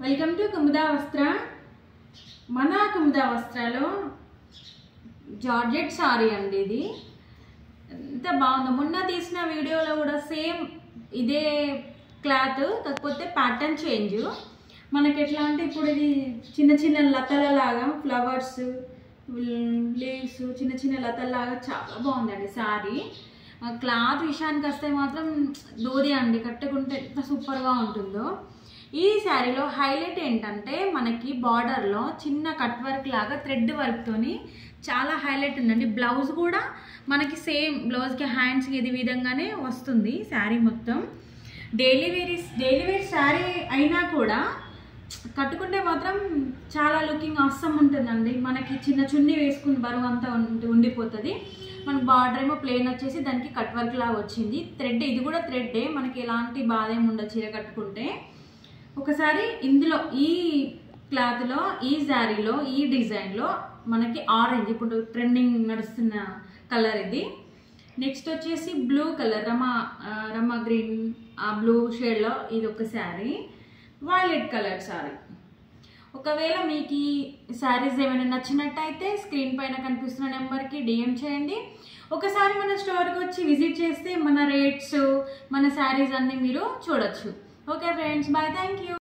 Welcome to Kumuda వస్త్ర. మన Kumuda వస్త్రాలో georgette sorry అండి. ఇది ఎంత బాగుందో, మొన్న తీసిన వీడియోలో కూడా సేమ్ ఇదే క్లాత్, కాకపోతే ప్యాటర్న్ చేంజ్. మనకి ఎట్లా అంటే ఇప్పుడు ఇది చిన్న చిన్న లతల లాగా ఫ్లవర్స్ లీవ్స్ చిన్న చిన్న లతల్లాగా చాలా బాగుందండి సారీ. క్లాత్ విషయానికి వస్తే మాత్రం దోది అండి, కట్టుకుంటే ఎంత సూపర్గా ఉంటుందో. ఈ శారీలో హైలైట్ ఏంటంటే మనకి బార్డర్లో చిన్న కట్ వర్క్ లాగా థ్రెడ్ వర్క్తోని చాలా హైలైట్ ఉందండి. బ్లౌజ్ కూడా మనకి సేమ్ బ్లౌజ్కి హ్యాండ్స్కి ఇది విధంగానే వస్తుంది శారీ మొత్తం. డైలీ వేర్ శారీ అయినా కూడా కట్టుకుంటే మాత్రం చాలా లుకింగ్ అవసరం ఉంటుందండి. మనకి చిన్న చున్నీ వేసుకుని బరువు అంతా ఉండిపోతుంది. మనకు బార్డర్ ఏమో ప్లెయిన్ వచ్చేసి దానికి కట్ వర్క్ లాగా వచ్చింది. థ్రెడ్ ఇది కూడా థ్రెడ్డే, మనకి ఎలాంటి బాధ ఏమి ఉండదు చీర కట్టుకుంటే. ఒకసారి ఇందులో ఈ క్లాత్లో ఈ శారీలో ఈ డిజైన్లో మనకి ఆరెంజ్ ఇప్పుడు ట్రెండింగ్ నడుస్తున్న కలర్ ఇది. నెక్స్ట్ వచ్చేసి బ్లూ కలర్ రమా గ్రీన్ ఆ బ్లూ షేడ్లో ఇది ఒక శారీ. Violet colour sari. ఒకవేళ మీకు ఈ శారీస్ ఏమైనా నచ్చినట్టయితే స్క్రీన్ పైన కనిపిస్తున్న నెంబర్కి డిఎం చేయండి. ఒకసారి మన స్టోర్కి వచ్చి విజిట్ చేస్తే మన రేట్స్ మన శారీస్ అన్నీ మీరు చూడొచ్చు. Okay friends, bye, thank you.